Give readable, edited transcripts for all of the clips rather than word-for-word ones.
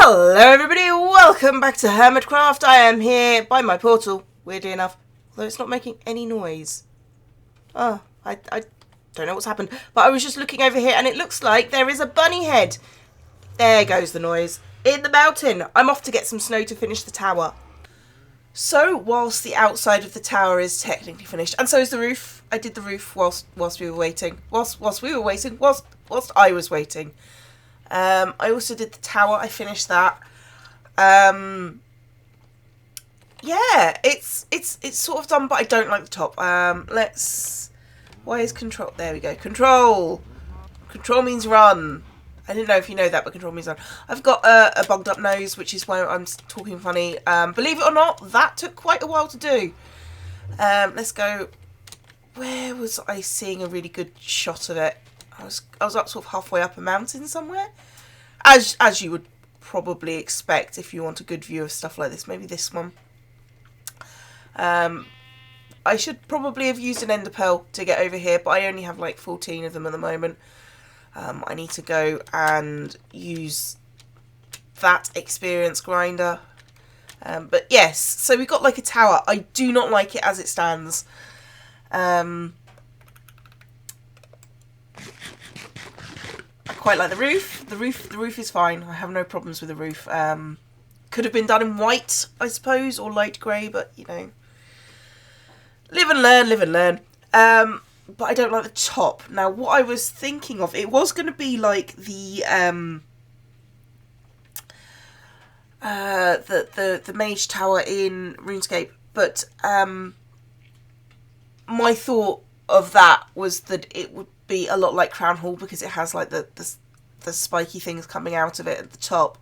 Hello everybody, welcome back to Hermitcraft. I am here by my portal, weirdly enough, although it's not making any noise. Oh, I don't know what's happened, but I was just looking over here and it looks like there is a bunny head. There goes the noise. In the mountain. I'm off to get some snow to finish the tower. So, whilst the outside of the tower is technically finished, and so is the roof. I did the roof whilst we were waiting. Whilst I was waiting. I also did the tower. I finished that. Yeah, it's sort of done, but I don't like the top. Why is control? There we go. Control. Control means run. I didn't know if you know that, but control means run. I've got a bugged up nose, which is why I'm talking funny. Believe it or not, that took quite a while to do. Let's go. Where was I seeing a really good shot of it? I was up sort of halfway up a mountain somewhere, as you would probably expect if you want a good view of stuff like this. Maybe this one. I should probably have used an ender pearl to get over here, but I only have like 14 of them at the moment. I need to go and use that experience grinder. But yes, so we've got like a tower. I do not like it as it stands. I quite like the roof. The roof is fine. I have no problems with the roof. Could have been done in white, I suppose, or light grey, but you know, live and learn, live and learn. But I don't like the top. Now, what I was thinking of, it was going to be like the mage tower in RuneScape, but my thought of that was that it would be a lot like Crown Hall because it has like the spiky things coming out of it at the top,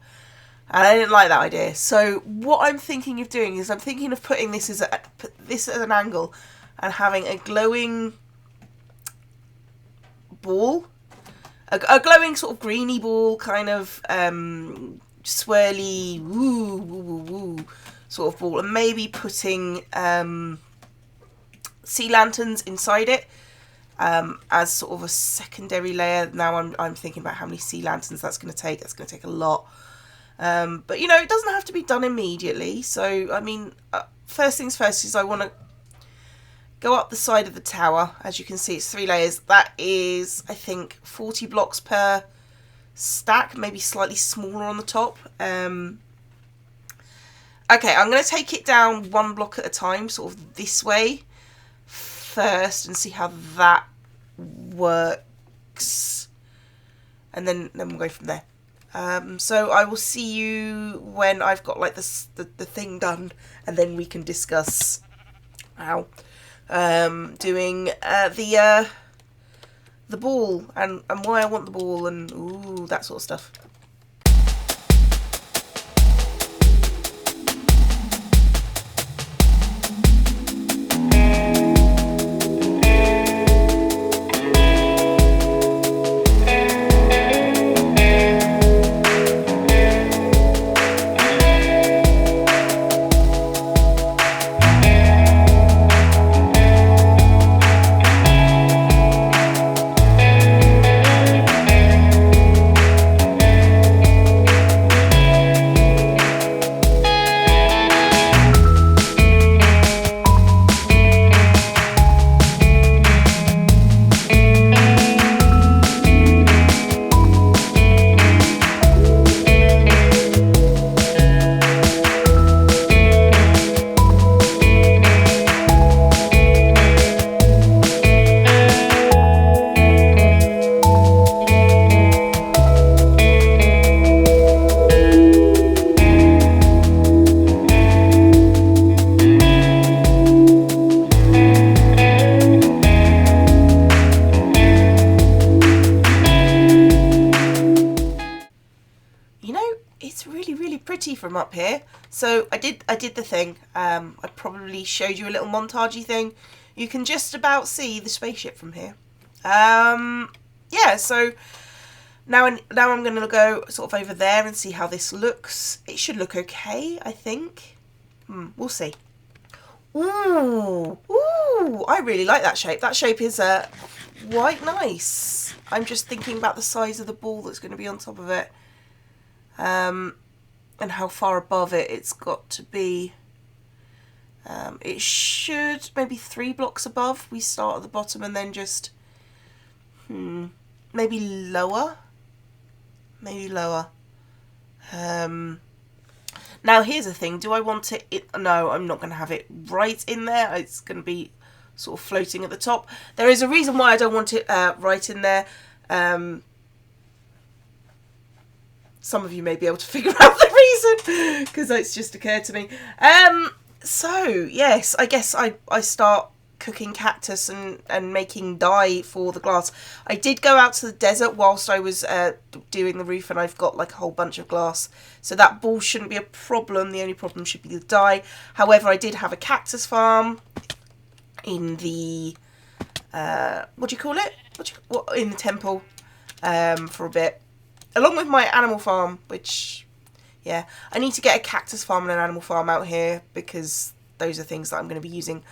and I didn't like that idea. So what I'm thinking of doing is I'm thinking of putting this as an angle and having a glowing ball, a glowing sort of greeny ball, kind of swirly woo woo woo woo sort of ball, and maybe putting sea lanterns inside it as sort of a secondary layer. Now I'm thinking about how many sea lanterns that's going to take. That's going to take a lot, but you know, it doesn't have to be done immediately. So I mean, first things first is I want to go up the side of the tower. As you can see, it's 3 layers. That is, I think, 40 blocks per stack, maybe slightly smaller on the top. Okay, I'm going to take it down 1 block at a time, sort of this way first, and see how that works. And then we'll go from there. So I will see you when I've got like the thing done, and then we can discuss how doing the ball and why I want the ball and ooh, that sort of stuff. From up here. So I did the thing. I probably showed you a little montagey thing. You can just about see the spaceship from here. Yeah, so now I'm going to go sort of over there and see how this looks. It should look okay, I think. We'll see. Ooh, I really like that shape. That shape is quite nice. I'm just thinking about the size of the ball that's going to be on top of it. and how far above it it's got to be. It should maybe 3 blocks above. We start at the bottom and then just maybe lower. Maybe lower. Now here's the thing. Do I want it? No, I'm not going to have it right in there. It's going to be sort of floating at the top. There is a reason why I don't want it right in there. Some of you may be able to figure out the reason, because it's just occurred to me. So, yes, I guess I start cooking cactus and making dye for the glass. I did go out to the desert whilst I was doing the roof, and I've got like a whole bunch of glass. So that ball shouldn't be a problem. The only problem should be the dye. However, I did have a cactus farm in the, what do you call it? In the temple for a bit. Along with my animal farm, which, yeah, I need to get a cactus farm and an animal farm out here because those are things that I'm going to be using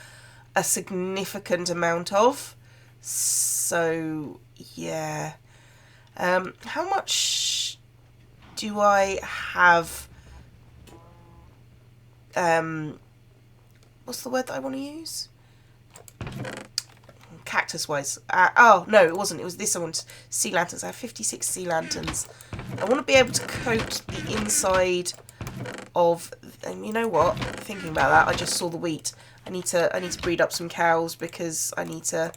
a significant amount of. So, yeah. How much do I have? What's the word that I want to use? Cactus-wise. Oh, no, it wasn't. It was this one. Sea lanterns. I have 56 sea lanterns. I want to be able to coat the inside of... And you know what? Thinking about that, I just saw the wheat. I need to breed up some cows because I need to...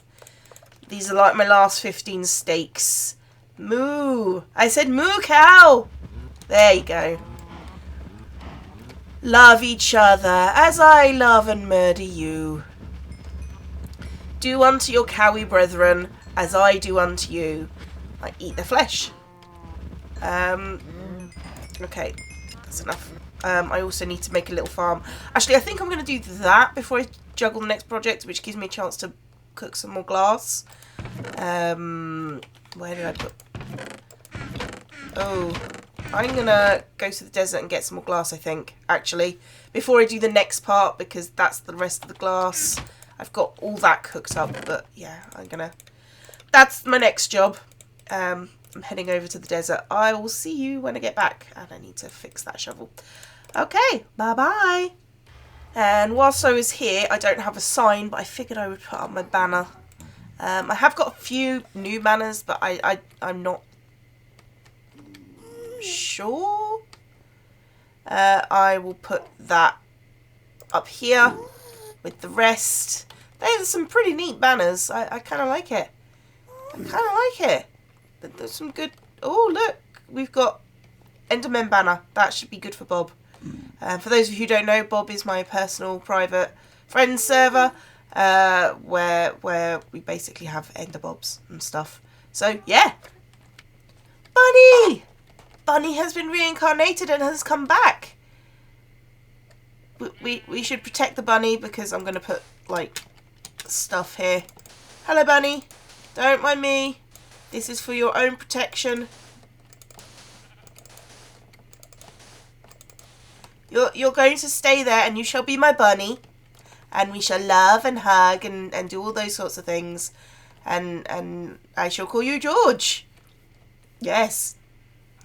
These are like my last 15 steaks. Moo! I said moo, cow! There you go. Love each other as I love and murder you. Do unto your cowy brethren as I do unto you. I eat their flesh. Okay, that's enough. I also need to make a little farm. Actually, I think I'm going to do that before I juggle the next project, which gives me a chance to cook some more glass. Where did I put... Oh, I'm going to go to the desert and get some more glass, I think, actually, before I do the next part, because that's the rest of the glass. I've got all that cooked up, but yeah, that's my next job. I'm heading over to the desert. I will see you when I get back, and I need to fix that shovel. Okay, bye-bye. And whilst I was here, I don't have a sign, but I figured I would put up my banner. I have got a few new banners, but I'm not sure. I will put that up here with the rest. There's some pretty neat banners. I kind of like it. I kind of like it. There's some good... Oh, look. We've got Enderman banner. That should be good for Bob. For those of you who don't know, Bob is my personal private friends server where we basically have Ender Bobs and stuff. So, yeah. Bunny! Bunny has been reincarnated and has come back. We should protect the bunny because I'm going to put, like, stuff here. Hello, bunny. Don't mind me. This is for your own protection. You're going to stay there and you shall be my bunny. And we shall love and hug and do all those sorts of things. And I shall call you George. Yes.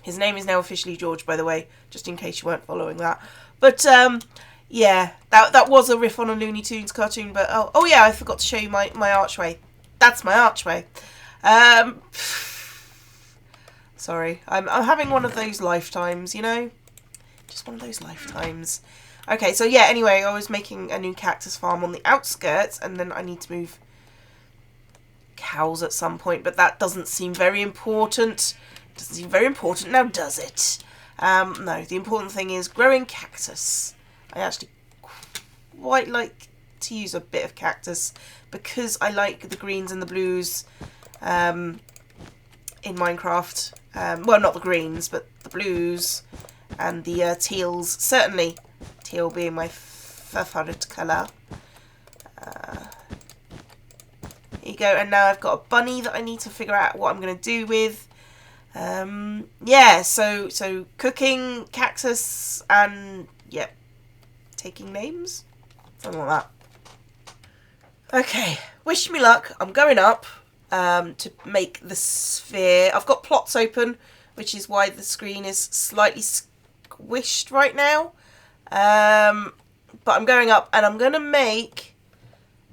His name is now officially George, by the way, just in case you weren't following that. But, yeah, that was a riff on a Looney Tunes cartoon, but oh yeah, I forgot to show you my archway. That's my archway. Sorry, I'm having one of those lifetimes, you know? Just one of those lifetimes. Okay, so yeah, anyway, I was making a new cactus farm on the outskirts, and then I need to move cows at some point, but that doesn't seem very important. Doesn't seem very important now, does it? No, the important thing is growing cactus. I actually quite like to use a bit of cactus because I like the greens and the blues in Minecraft. Well, not the greens, but the blues and the teals. Certainly, teal being my favorite colour. Here you go, and now I've got a bunny that I need to figure out what I'm going to do with. Yeah, so cooking, cactus, and yep, taking names, something like that. Okay, wish me luck. I'm going up to make the sphere. I've got plots open, which is why the screen is slightly squished right now. But I'm going up and I'm going to make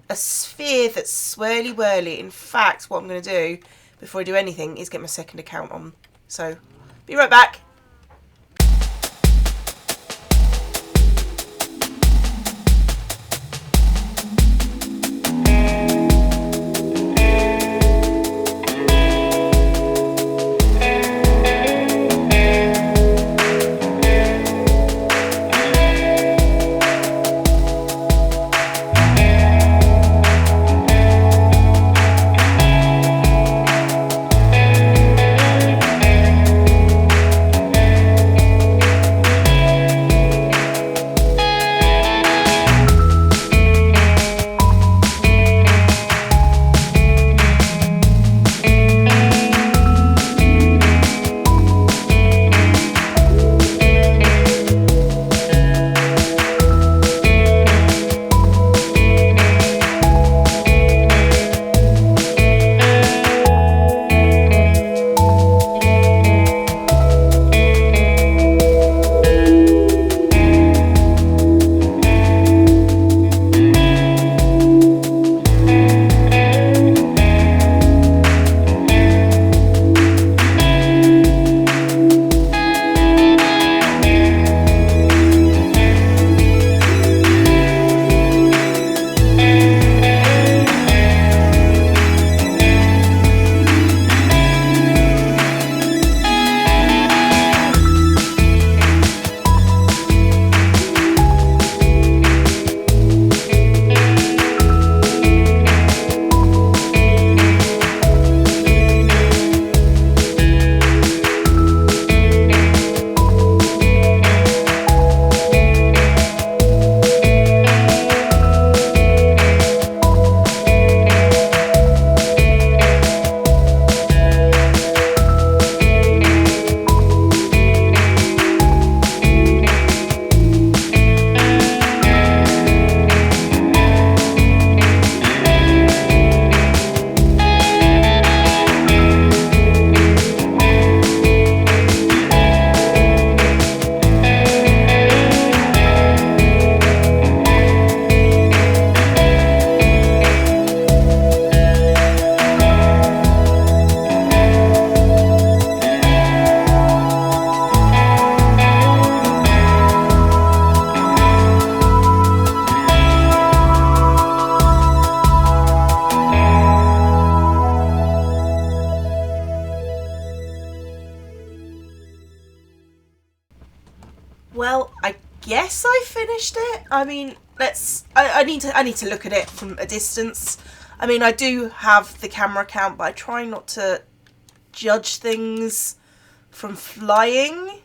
a sphere that's swirly whirly. In fact, what I'm going to do before I do anything is get my second account on. So, be right back. Well, I guess I finished it. I mean, I need to look at it from a distance. I mean, I do have the camera count, but I try not to judge things from flying.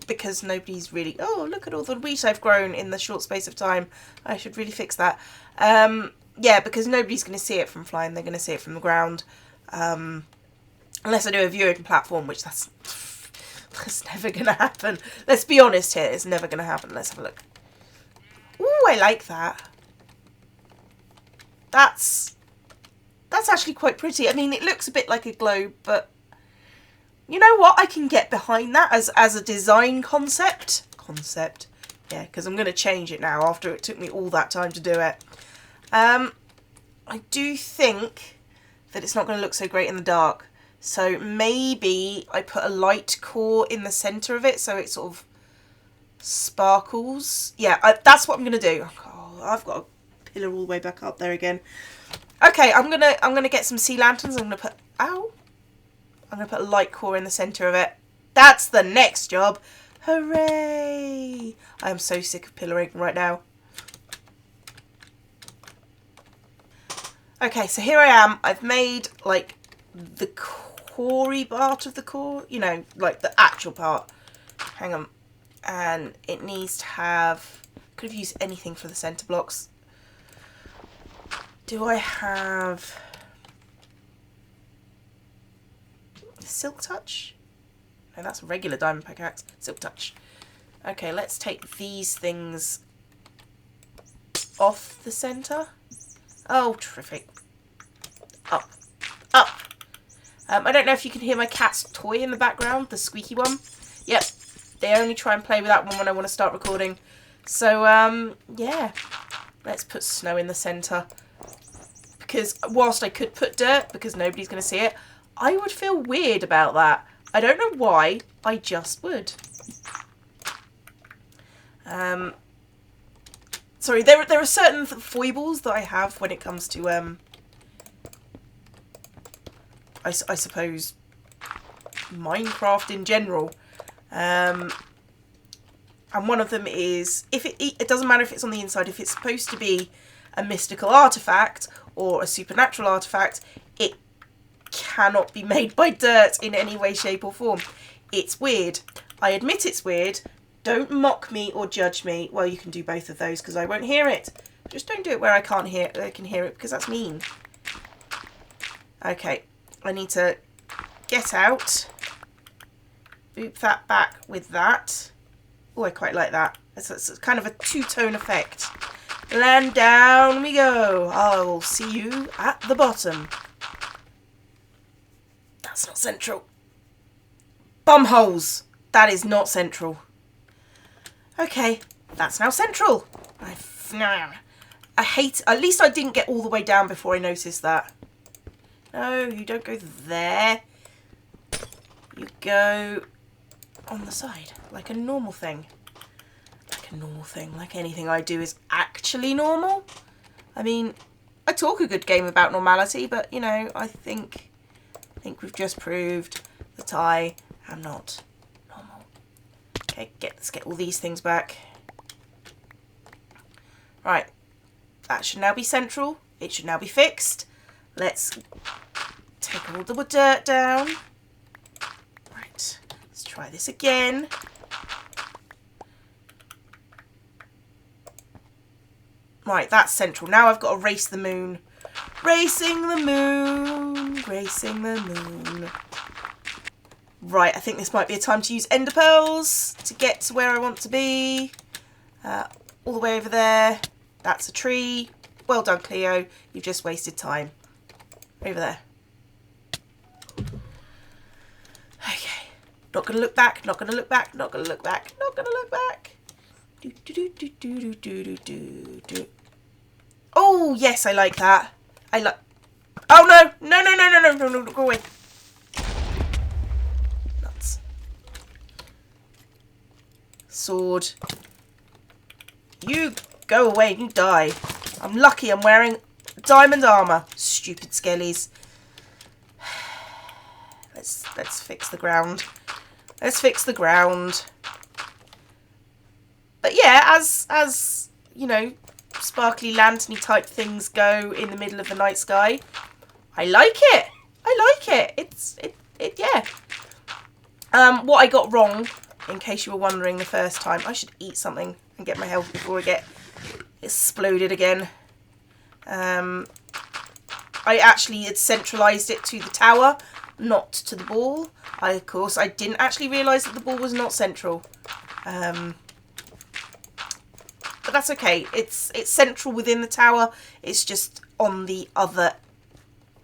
Because nobody's really... Oh, look at all the wheat I've grown in the short space of time. I should really fix that. Yeah, because nobody's going to see it from flying. They're going to see it from the ground. Unless I do a viewing platform, which that's never going to happen. Let's be honest here. It's never going to happen. Let's have a look. Ooh, I like that. That's actually quite pretty. I mean, it looks a bit like a globe, but you know what? I can get behind that as a design concept. Yeah, because I'm going to change it now after it took me all that time to do it. I do think that it's not going to look so great in the dark. So maybe I put a light core in the centre of it so it sort of sparkles. Yeah, that's what I'm going to do. Oh, I've got a pillar all the way back up there again. Okay, I'm gonna get some sea lanterns. I'm gonna put a light core in the centre of it. That's the next job. Hooray! I am so sick of pillaring right now. Okay, so here I am. I've made like the core-y part of the core, you know, like the actual part. Hang on. And it needs to have, could have used anything for the centre blocks. Do I have Silk Touch? No, that's a regular diamond pickaxe. Silk Touch. Okay, let's take these things off the centre. Oh, terrific. Up. Up. I don't know if you can hear my cat's toy in the background, the squeaky one. Yep. They only try and play with that one when I want to start recording. So, yeah. Let's put snow in the centre. Because whilst I could put dirt, because nobody's going to see it, I would feel weird about that. I don't know why, I just would. Sorry, there are certain foibles that I have when it comes to, I suppose, Minecraft in general. And one of them is, if it doesn't matter if it's on the inside, if it's supposed to be a mystical artifact or a supernatural artifact, it cannot be made by dirt in any way, shape or form. It's weird. I admit it's weird. Don't mock me or judge me. Well, you can do both of those because I won't hear it. Just don't do it where I can hear it because that's mean. Okay, I need to get out. Boop that back with that. Oh, I quite like that. It's kind of a two-tone effect. And down we go. I will see you at the bottom. That's not central. Bumholes. That is not central. Okay, that's now central. I hate... At least I didn't get all the way down before I noticed that. No, you don't go there. You go on the side, like a normal thing. Like a normal thing. Like anything I do is actually normal. I mean, I talk a good game about normality, but, you know, I think we've just proved that I am not normal. Okay, let's get all these things back. Right, that should now be central. It should now be fixed. Let's take all the dirt down. Right, let's try this again. Right, that's central. Now I've got to race the moon. Racing the moon, racing the moon. Right, I think this might be a time to use ender pearls to get to where I want to be. All the way over there. That's a tree. Well done, Cleo. You've just wasted time. Over there. Okay. Not going to look back, not going to look back, not going to look back, not going to look back. Do, do, do, do, do, do, do, do, do. Oh, yes, I like that. I like... Oh, no. No, no, no, no, no, no, no, go away. Nuts. Sword. You go away, you die. I'm lucky I'm wearing diamond armour. Stupid skellies. Let's fix the ground. Let's fix the ground. But yeah, as you know, sparkly lanterny type things go in the middle of the night sky, I like it. I like it. Yeah. What I got wrong, in case you were wondering the first time, I should eat something and get my health before I get exploded again. I actually had centralised it to the tower, not to the ball. Of course, I didn't actually realise that the ball was not central. But that's okay. It's central within the tower. It's just on the other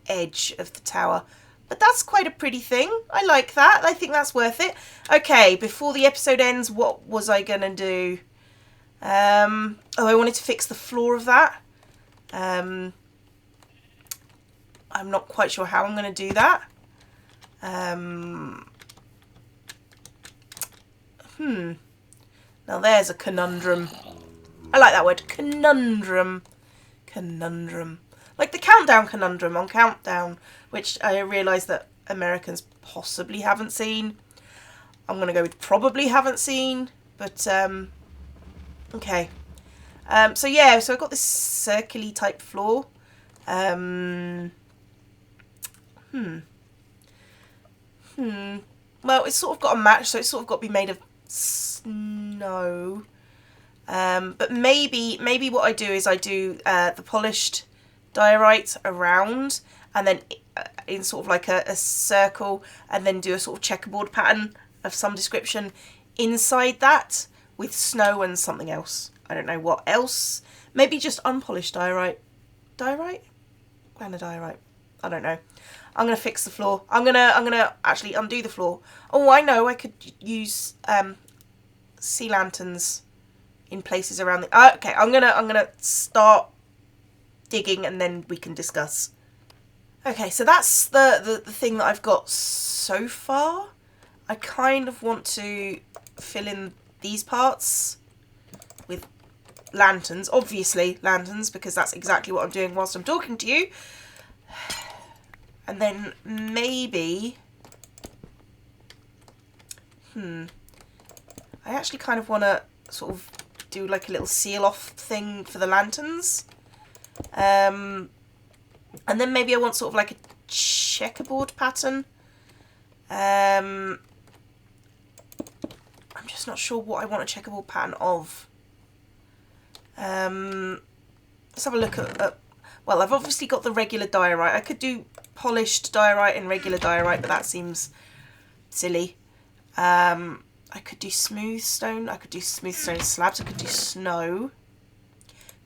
edge of the tower. But that's quite a pretty thing. I like that. I think that's worth it. Okay, before the episode ends, what was I going to do? Oh, I wanted to fix the floor of that. I'm not quite sure how I'm going to do that. Now there's a conundrum. I like that word. Conundrum. Conundrum. Like the countdown conundrum on Countdown, which I realise that Americans possibly haven't seen. I'm going to go with probably haven't seen, but okay. So yeah, so I've got this circular type floor. Well, it's sort of got a match, so it's sort of got to be made of snow. But maybe what I do is I do the polished diorite around, and then in sort of like a circle, and then do a sort of checkerboard pattern of some description inside that with snow and something else. I don't know what else. Maybe just unpolished diorite. Diorite? Granodiorite. I don't know. I'm gonna fix the floor. I'm gonna actually undo the floor. Oh, I know. I could use sea lanterns in places around the... okay, I'm gonna start digging and then we can discuss. Okay, so that's the thing that I've got so far. I kind of want to fill in these parts with lanterns. Obviously lanterns, because that's exactly what I'm doing whilst I'm talking to you. And then maybe... I actually kind of want to sort of do like a little seal off thing for the lanterns. And then maybe I want sort of like a checkerboard pattern. I'm just not sure what I want a checkerboard pattern of. Let's have a look at well, I've obviously got the regular diorite. I could do polished diorite and regular diorite, but that seems silly. I could do smooth stone. I could do smooth stone slabs. I could do snow.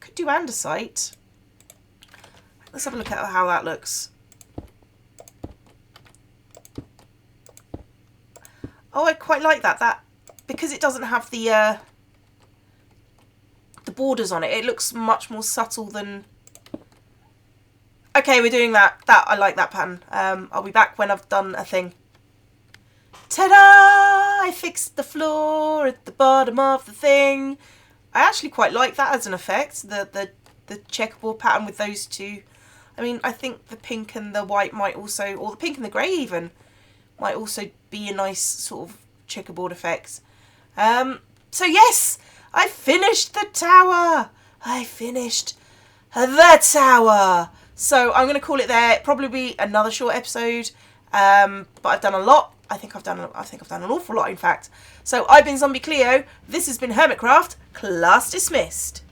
Could do andesite. Let's have a look at how that looks. Oh, I quite like that. That, because it doesn't have the borders on it, it looks much more subtle than... Okay, we're doing that. I like that pattern. I'll be back when I've done a thing. Ta-da! I fixed the floor at the bottom of the thing. I actually quite like that as an effect. The checkerboard pattern with those two. I mean, I think the pink and the white might also, or the pink and the grey even, might also be a nice sort of checkerboard effect. So yes, I finished the tower. I finished the tower. So I'm going to call it there. Probably be another short episode. But I've done a lot. I think I've done an awful lot, in fact. So I've been ZombieCleo. This has been Hermitcraft. Class dismissed.